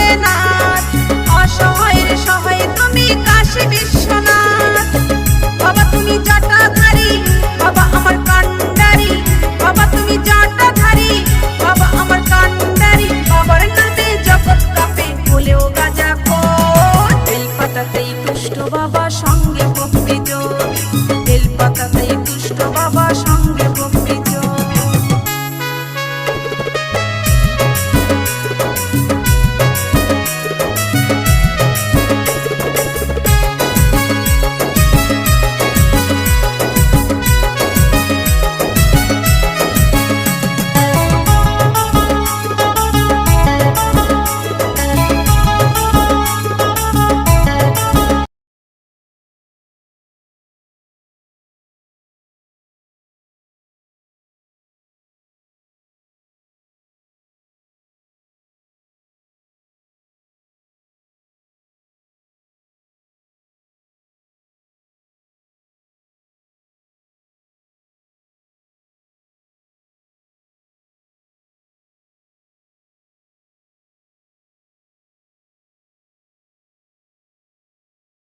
ভোলেনাথ, অসহায়ের সহায় তুমি কাশী বিশ্বনাথ। বাবা তুমি জটাধারী, বাবা আমার কান্ডারি, বাবা তুমি জটাধারী, বাবা আমার কান্ডারি। বাবার নামে জগৎ কাঁপে, ভুলেও গাঁজা খোর, বেলপাতাতেই তুষ্ট বাবা, সঙ্গে ভক্তি জোর।